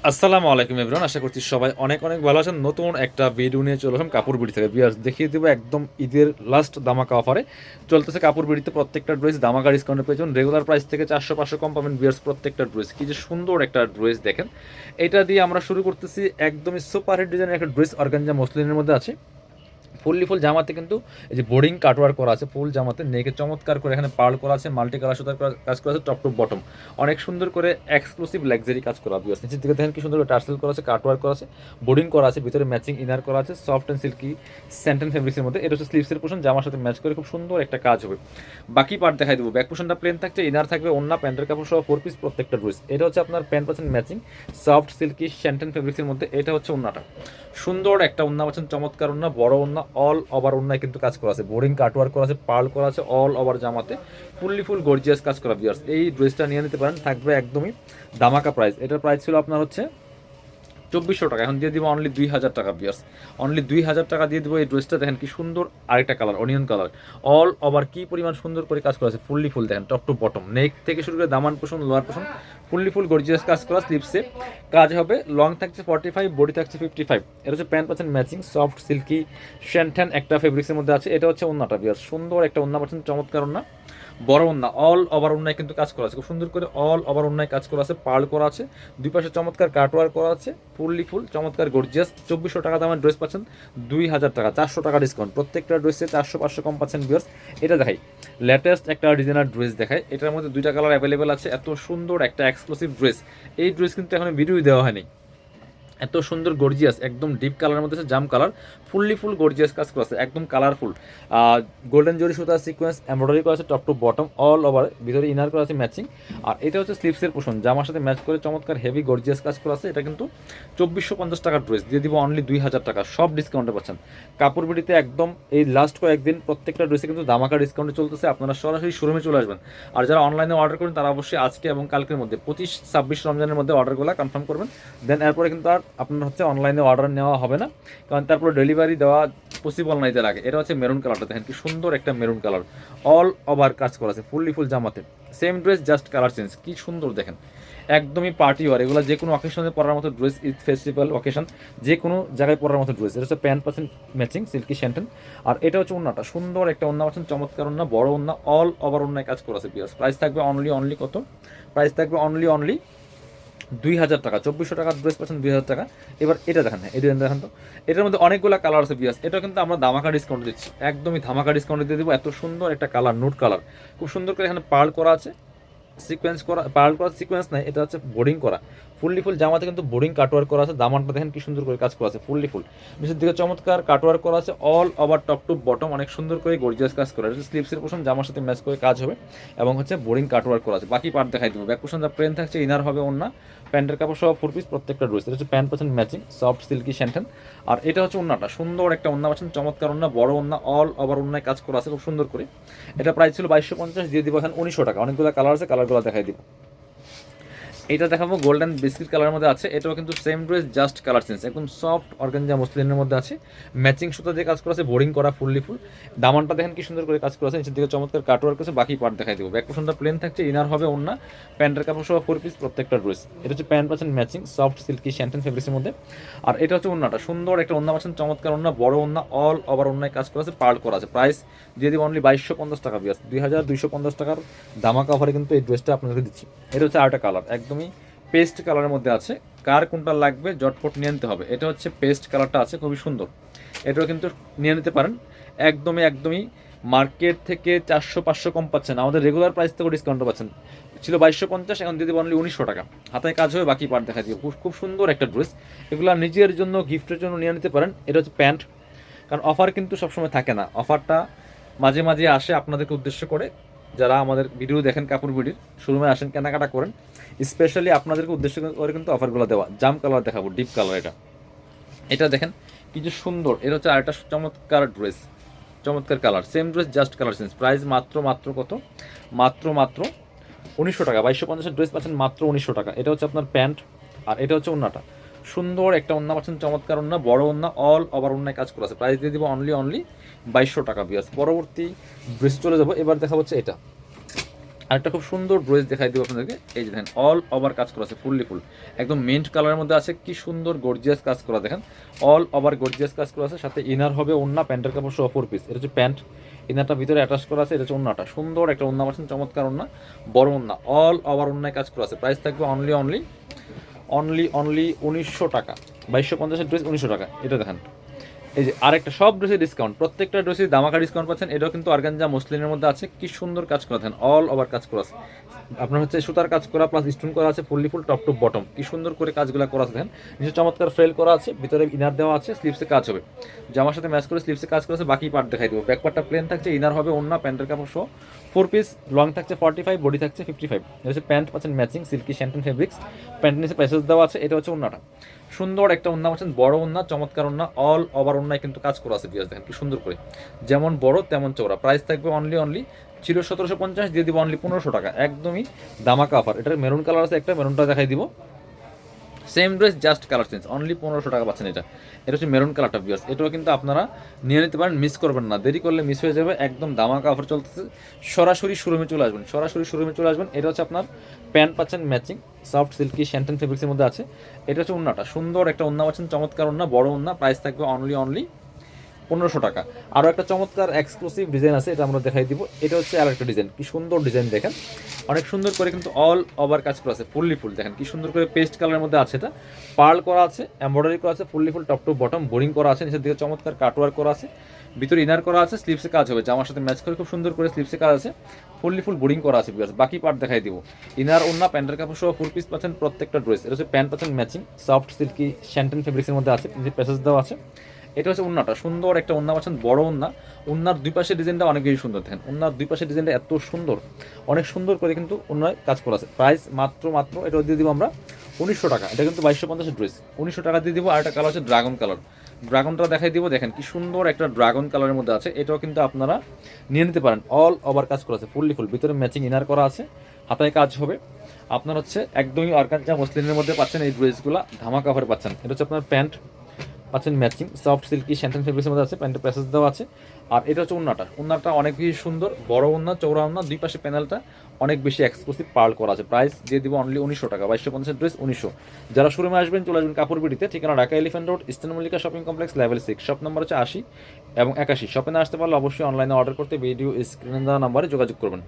আসসালামু আলাইকুম এভরিওয়ান, আশা করছি সবাই অনেক অনেক ভালো আছেন। নতুন একটা ভিডিও নিয়ে চলে আসলাম কাপড় বিড়ি থেকে। ভিউয়ার্স, দেখিয়ে দেবো একদম ঈদের লাস্ট দামাকা অফারে চলতেছে কাপড় বিড়িতে। প্রত্যেকটা ড্রেস দামাকা ডিসকাউন্টে পেয়েছেন। রেগুলার প্রাইস থেকে 400-500 কম পাবেন। ভিউয়ার্স, প্রত্যেকটা ড্রেস কি যে সুন্দর একটা ড্রেস দেখেন। এটা দিয়ে আমরা শুরু করতেছি একদমই সুপার হিট ডিজাইনের একটা ড্রেস, অর্গানজা মসলিনের মধ্যে আছে। ফুল জামাতে কিন্তু এই যে বোর্ডিং কাটওয়ার্ক করা আছে। ফুল জামাতে নেকে চমৎকার করে এখানে পার্ল করা আছে, মাল্টি কালার সুতার কাজ করা আছে, টপ টু বটম অনেক সুন্দর করে এক্সক্লুসিভ লাক্সারি কাজ করা আছে। নিচের দিকে দেখেন কি সুন্দর করে টার্সেল করা আছে, কাটওয়ার্ক করা আছে, বোর্ডিং করা আছে, ভিতরে ম্যাচিং ইনার করা আছে, সফট অ্যান্ড সিল্কি স্যান্টেন ফেব্রিক্সের মধ্যে। এটা হচ্ছে স্লিভসের পোর্শন, জামার সাথে ম্যাচ করে খুব সুন্দর একটা কাজ হবে। বাকি পার্ট দেখাই দেবো। ব্যাক পোর্শনটা প্লেন থাকছে, ইনার থাকবে, ওন্না প্যান্টের কাপড় সহ 4 পিস প্রত্যেকটা ড্রেস। এটা হচ্ছে আপনার প্যান্ট পাচ্ছেন ম্যাচিং সফট সিল্কি স্যান্টেন ফেব্রিক্সের মধ্যে। এটা হচ্ছে ওন্নাটা, সুন্দর একটা ওন্না পাচ্ছেন, চমৎকার ওন্না, বড় ওন্না, অল ওভার ওন্নায় কিন্তু কাজ করা আছে, বোরিং কাটওয়ার্ক করা আছে, পার্ল করা আছে, অল ওভার জামাতে ফুল গর্জিয়াস কাজ করা। ভিউয়ার্স, এই ড্রেসটা নিয়ে নিতে পারেন, থাকবে একদমই দামাকা প্রাইস। এটার প্রাইস ছিল আপনার হচ্ছে 2400 টাকা, এখন দিয়ে দিব অনলি 2000 টাকা। ভিউয়ার্স, অনলি 2000 টাকা দিয়ে দিব এই ড্রেসটা। দেখেন কি সুন্দর, আরেকটা colour onion colour, all over কি পরিমাণ সুন্দর করে কাজ করা আছে, ফুল দেখেন টপ টু বটম, নেক থেকে শুরু করে দামান পোষণ লোয়ার পোষণ ফুল গর্জিয়াস কাজ করা। স্লিপসে কাজ হবে, লং থাকছে 45, বডি থাকছে 55। এটা হচ্ছে প্যান্ট পাচ্ছেন ম্যাচিং সফট সিল্কি শ্যান্টেন একটা ফেব্রিক্সের মধ্যে আছে। এটা হচ্ছে ওন্নাটা। ভিউয়ার্স, সুন্দর একটা ওন্না পাচ্ছেন, চমৎকার ওন্না, বড় ওন্না, অল ওভার ওন্নায় কিন্তু কাজ করা আছে, খুব সুন্দর করে অল ওভার ওন্নায় কাজ করা আছে, পার্ল করা আছে, দুই পাশে চমৎকার কাটওয়ার করা আছে, ফুল চমৎকার গর্জিয়াস। 2400 টাকা দামের ড্রেস পাচ্ছেন 2000 টাকা, 400 টাকা ডিসকাউন্ট। প্রত্যেকটা ড্রেসে 400-500 কম পাচ্ছেন। ভিউয়ার্স, এটা দেখাই লেটেস্ট একটা ডিজাইনার ড্রেস দেখায়। এটার মধ্যে দুইটা কালার অ্যাভেলেবেল আছে। এত সুন্দর একটা এক্সক্লুসিভ ড্রেস, এই ড্রেস কিন্তু এখন ভিডিও দেওয়া হয়নি। এত সুন্দর গর্জিয়াস, একদম ডিপ কালারের মধ্যে আছে, জাম কালার, ফুল গর্জিয়াস কাজ করা আছে, একদম কালারফুল। গোল্ডেন জরি সুতা সিকোয়েন্স এমব্রয়ডারি করা আছে, top to bottom all over, ভিতরে ইনার করা আছে ম্যাচিং। আর এটা হচ্ছে স্লিভসের পোর্শন, জামার সাথে ম্যাচ করে চমৎকার হেভি গর্জিয়াস কাজ করা আছে। এটা কিন্তু 2450 টাকার ড্রেস, দিয়ে দিব অনলি 2000 টাকা, সব ডিসকাউন্টে পাচ্ছেন। কাপড় বিড়িতে একদম এই লাস্ট কয়েকদিন প্রত্যেকটা ড্রেসে কিন্তু দামাকা ডিসকাউন্টে চলতেছে। আপনারা সরাসরি শোরুমে চলে আসবেন। আর যারা অনলাইনে অর্ডার করেন তারা অবশ্যই আজকে এবং কালকের মধ্যে 25-26 রমজানের মধ্যে অর্ডারগুলো কনফার্ম করবেন। দেন এরপরে কিন্তু আর আপনার হচ্ছে অনলাইনে অর্ডার নেওয়া হবে না, কারণ তারপরে ডেলিভারি দেওয়া পসিবল নাই এর আগে। এটা হচ্ছে মেরুন কালারটা, দেখেন কি সুন্দর একটা মেরুন কালার, অল ওভার কাজ করা আছে, ফুল জামাতে same dress, just colour change. কি সুন্দর দেখেন, একদমই পার্টি ওয়ার, এগুলো যে কোনো অকেশনে পরার মতো ড্রেস, ঈদ ফেস্টিভ্যাল অকেশন যে কোনো জায়গায় পরার মতো ড্রেস। এটা হচ্ছে প্যান্ট পাচ্ছেন ম্যাচিং সিল্কি শ্যান্টেন। আর এটা হচ্ছে ওন্নাটা, সুন্দর একটা ওন্না পাচ্ছেন, চমৎকার ওন্না, বড় ওন্না, অল ওভার ওন্নায় কাজ করা আছে। প্রাইস থাকবে অনলি কত, প্রাইস থাকবে অনলি 2000 টাকা। 2400 টাকার ড্রেস পাচ্ছেন 2000 টাকা। এবার এটা দেখেন, এই ডিজাইন দেখেন তো, এটার মধ্যে অনেকগুলো কালার আছে। বিয়াস, এটা কিন্তু আমরা ধামাকা ডিসকাউন্ট দিচ্ছি, একদমই ধামাকা ডিসকাউন্ট দিয়ে দেবো। এত সুন্দর একটা কালার, নোট কালার, খুব সুন্দর করে এখানে পার্ল করা আছে, সিকোয়েন্স করা, পার্ল করা সিকোয়েন্স নাই, এটা হচ্ছে বোর্ডিং করা, ফুল জামাতে কিন্তু বোর্ডিং কাটওয়ার্ক করা আছে। দামানটা দেখেন কি সুন্দর করে কাজ করা আছে, ফুল নিচের দিকে চমৎকার কাটওয়ার্ক করা আছে, all over top to bottom অনেক সুন্দর করে গর্জিয়াস কাজ করা আছে। স্লিভসের পোর্শন জামার সাথে ম্যাচ করে কাজ হবে, এবং হচ্ছে বোর্ডিং কাটওয়ার্ক করা আছে। বাকি পার্ট দেখাই দেবো। ব্যাক পোর্শন যা প্লেন থাকছে, ইনার হবে ওন্না, প্যান্টের কাপড় সহ 4 পিস প্রত্যেকটা ড্রেস। এটা হচ্ছে প্যান্ট পাচ্ছেন ম্যাচিং সফট সিল্কি শ্যান্টেন। আর এটা হচ্ছে ওন্নাটা, সুন্দর একটা ওন্না পাচ্ছেন, চমৎকার ওন্না, বড় ওন্না, অল ওভার ওন্নায় কাজ করা আছে খুব সুন্দর করে। এটা প্রাইস ছিল 2250, দিয়ে দিব এখন 1900 টাকা। অনেকগুলো কালার আছে, কালারগুলো দেখাই দিব। এটা দেখাবো গোল্ডেন বিস্কিট কালারের মধ্যে আছে। এটাও কিন্তু same dress, just colour change, একদম সফট অর্গানজা মসলিনের মধ্যে আছে, ম্যাচিং সুতা দিয়ে কাজ করা আছে, বোরিং করা ফুল। দামানটা দেখেন কি সুন্দর করে কাজ করা আছে, নিচের দিকে চমৎকার কাটওয়ার্ক আছে। বাকি পার্ট দেখাই দেবো। ব্যাক পোর্শনটা প্লেন থাকছে, ইনার হবে ওন্না, প্যান্টের কাপড় সহ 4 পিস প্রত্যেকটা ড্রেস। এটা হচ্ছে প্যান্ট পাচ্ছেন ম্যাচিং সফট সিল্কি শ্যান্টেন ফেব্রিক্সের মধ্যে। আর এটা হচ্ছে ওন্নাটা, সুন্দর একটা ওন্না পাচ্ছেন, চমৎকার ওন্না, বড় ওন্না, অল ওভার ওন্নায় কাজ করা আছে, পার্ল করা আছে। প্রাইস দিয়ে দিব অনলি 2250 টাকা। বিয়াস, 2250 টাকার ধামাকা অফারে কিন্তু এই ড্রেসটা আপনাদেরকে দিচ্ছি। এটা হচ্ছে আরেকটা কালার, একদমই পেস্ট কালারের মধ্যে আছে। কার কোনটা লাগবে জটপট নিয়ে নিতে হবে। এটা হচ্ছে পেস্ট কালারটা আছে, খুবই সুন্দর, এটাও কিন্তু নিয়ে নিতে পারেন। একদমই মার্কেট থেকে 400-500 কম পাচ্ছেন, আমাদের রেগুলার প্রাইস থেকে ডিসকাউন্ট পাচ্ছেন। ছিল 2250, এখন দিয়ে দেবো অনলি 1900 টাকা। হাতায় কাজ হবে, বাকি পার্ট দেখা দিব। খুব সুন্দর একটা ড্রেস, এগুলো নিজের জন্য গিফটের জন্য নিয়ে নিতে পারেন। এটা হচ্ছে প্যান্ট, কারণ অফার কিন্তু সবসময় থাকে না, অফারটা মাঝে মাঝে আসে আপনাদেরকে উদ্দেশ্য করে। যারা আমাদের ভিডিও দেখেন, কাপড় বিডির শোরুমে আসেন, কেনাকাটা করেন, স্পেশালি আপনাদেরকে উদ্দেশ্য করে কিন্তু অফারগুলো দেওয়া। জাম কালার দেখাবো, ডিপ কালার। এটা দেখেন কি যে সুন্দর, এটা হচ্ছে আরেকটা চমৎকার ড্রেস, চমৎকার colour, same dress, just colour change. Price মাত্র কত, মাত্র 1900 টাকা। 2250 ড্রেস পাচ্ছেন মাত্র 1900 টাকা। এটা হচ্ছে আপনার প্যান্ট, আর এটা হচ্ছে ওন্নাটা, সুন্দর একটা ওন্না পাচ্ছেন, চমৎকার ওন্না, বড় ওন্না, অল ওভার ওন্নায় কাজ করা আছে। প্রাইস দিয়ে দিব অনলি 2200 টাকা। বিয়াস, পরবর্তী ড্রেস চলে যাবো। এবার দেখা হচ্ছে এটা, আরেকটা খুব সুন্দর ড্রেস দেখাই দিব আপনাদেরকে, এই যে দেখেন অল ওভার কাজ করা আছে, ফুললি ফুল একদম মিন্ট কালারের মধ্যে আছে, কি সুন্দর গর্জিয়াস কাজ করা, দেখেন অল ওভার গর্জিয়াস কাজ করা আছে, সাথে ইনার হবে ওন্না, প্যান্টের কাপড় সহ 4 পিস, এটা হচ্ছে প্যান্ট, ইনারটা ভিতরে অ্যাটাচ করা আছে, এটা হচ্ছে ওন্নাটা, সুন্দর একটা ওন্না পাচ্ছেন, চমৎকার ওন্না, বড় ওন্না, অল ওভার ওন্নায় কাজ করা আছে, প্রাইস থাকবে অনলি অনলি অনলি অনলি 1900 টাকা, 2250 ড্রেস 1900 টাকা। এটা দেখেন এই যে আরেকটা, সব ড্রেসে ডিসকাউন্ট, প্রত্যেকটা ড্রেসে দামাকা ডিসকাউন্ট পাচ্ছেন, এটাও কিন্তু অর্গানজা মসলিনের মধ্যে আছে, কি সুন্দর কাজ করা, দেখেন অল ওভার কাজ করা আছে, আপনার হচ্ছে সুতার কাজ করা প্লাস স্টোন করা আছে, fully full top to bottom, কি সুন্দর করে কাজগুলো করা আছে, দেখেন নিচে চমৎকার ফ্রেল করা আছে, ভিতরে ইনার দেওয়া আছে, স্লিপসে কাজ হবে, জামার সাথে ম্যাচ করে স্লিপসে কাজ করা আছে, বাকি পার্ট দেখাই দেবো, ব্যাক পার্টটা প্লেন থাকছে, ইনার হবে ওন্না, প্যান্টের কাপড় সহ 4 পিস, লং থাকছে 45, বডি থাকছে 55, এটা হচ্ছে প্যান্ট পাচ্ছেন ম্যাচিং সিল্কি শ্যান্টেন ফেব্রিক্স, প্যান্টের নিচে প্যাসেজ দেওয়া আছে, এটা হচ্ছে ওন্নাটা, সুন্দর একটা ওন্না পাচ্ছেন, বড় ওন্না, চমৎকার ওন্না, অল ওভার ওন্নায় কিন্তু কাজ করা আছে, বিয়াস দেখেন কি সুন্দর করে, যেমন বড় তেমন চওড়া, প্রাইস থাকবে অনলি অনলি ছিল 1750, দিয়ে দিব অনলি 1500 টাকা, একদমই দামাকা অফার। এটার মেরুন কালার আছে একটা, মেরুনটা দেখাই দিব, same dress just colour change, only 1500 টাকা পাচ্ছেন এটা, এটা হচ্ছে মেরুন কালারটা ভিউয়ার্স, এটাও কিন্তু আপনারা নিয়ে নিতে পারেন, মিস করবেন না, দেরি করলে মিস হয়ে যাবে, একদম দামাকা অফার চলতেছে, সরাসরি শোরুমে চলে আসবেন, সরাসরি শোরুমে চলে আসবেন। এটা হচ্ছে আপনার প্যান্ট পাচ্ছেন ম্যাচিং সফট সিল্কি শ্যান্টেন ফেব্রিক্সের মধ্যে আছে, এটা হচ্ছে ওন্নাটা, সুন্দর একটা ওন্না পাচ্ছেন, চমৎকার ওন্না, বড় ওন্না, প্রাইস থাকবে অনলি অনলি 1500 টাকা। আরও একটা চমৎকার এক্সক্লুসিভ ডিজাইন আছে, এটা আমরা দেখাই দিব, এটা হচ্ছে আর একটা ডিজাইন, কি সুন্দর ডিজাইন দেখেন, অনেক সুন্দর করে কিন্তু অল ওভার কাজ করা আছে, ফুললি ফুল দেখেন কি সুন্দর করে পেস্ট কালারের মধ্যে আছে, এটা পার্ল করা আছে, এমব্রয়ডারি করা আছে, fully full top to bottom boring করা আছে, নিচের দিকে চমৎকার কাটওয়ার্ক করা আছে, ভিতরে ইনার করা আছে, স্লিপসে কাজ হবে, জামার সাথে ম্যাচ করে খুব সুন্দর করে স্লিপসে কাজ আছে, ফুললি ফুল বোরিং করা আছে, বিকজ বাকি পার্ট দেখাই দিব, ইনার ওন্না প্যান্টের কাপড় সহ 4 পিস পাচ্ছেন প্রত্যেকটা ড্রেস, এটা হচ্ছে প্যান্ট পাচ্ছেন ম্যাচিং সফট সিল্কি শ্যান্টেন ফেব্রিক্সের মধ্যে আছে, যে প্যাসেজ দেওয়া আছে, এটা হচ্ছে ওন্নাটা, সুন্দর একটা ওন্না পাচ্ছেন, বড় ওন্না, ওন্নার দুই পাশের ডিজাইনটা অনেক বেশি সুন্দর, দেখেন ওন্নার দুই পাশের ডিজাইনটা এত সুন্দর, অনেক সুন্দর করে কিন্তু ওন্নায় কাজ করা আছে, প্রাইস মাত্র মাত্র এটা দিয়ে দিব আমরা 1900 টাকা, এটা কিন্তু 2250 ড্রেস 1900 টাকা দিয়ে দিব। আর একটা কালার হচ্ছে ড্রাগন কালার, ড্রাগনটা দেখাই দিব, দেখেন কি সুন্দর একটা ড্রাগন কালারের মধ্যে আছে, এটাও কিন্তু আপনারা নিয়ে নিতে পারেন, অল ওভার কাজ করা আছে, ফুললি ফুল, ভিতরে ম্যাচিং ইনার করা আছে, হাতায় কাজ হবে, আপনার হচ্ছে একদমই অর্গানজা মসলিনের মধ্যে পাচ্ছেন এই ড্রেসগুলো, ধামাকা অফারে পাচ্ছেন। এটা হচ্ছে আপনার প্যান্ট পাচ্ছেন ম্যাচিং সফট সিল্কি শ্যান্টেন ফেব্রিক্সের মধ্যে আছে, প্যান্টের প্যাসেজ দেওয়া আছে, আর এটা হচ্ছে ওন্নাটা অনেক বেশি সুন্দর, বড় ওন্না, চৌড়া ওন্না, দুই পাশে প্যানেলটা অনেক বেশি এক্সক্লুসিভ পার্ল করা আছে, প্রাইস দিয়ে দিব অনলি 1900 টাকা, 2250 ড্রেস 1900। যারা শোরুমে আসবেন চলে আসবেন কাপড় বিডিতে, ঠিকানা Dhaka elephant road, eastern Mallika shopping complex, level 6, shop number হচ্ছে 80 এবং 81। শপে না আসতে পারলে অবশ্যই অনলাইনে অর্ডার করতে ভিডিও স্ক্রিনে দেওয়া নাম্বারে যোগাযোগ করবেন।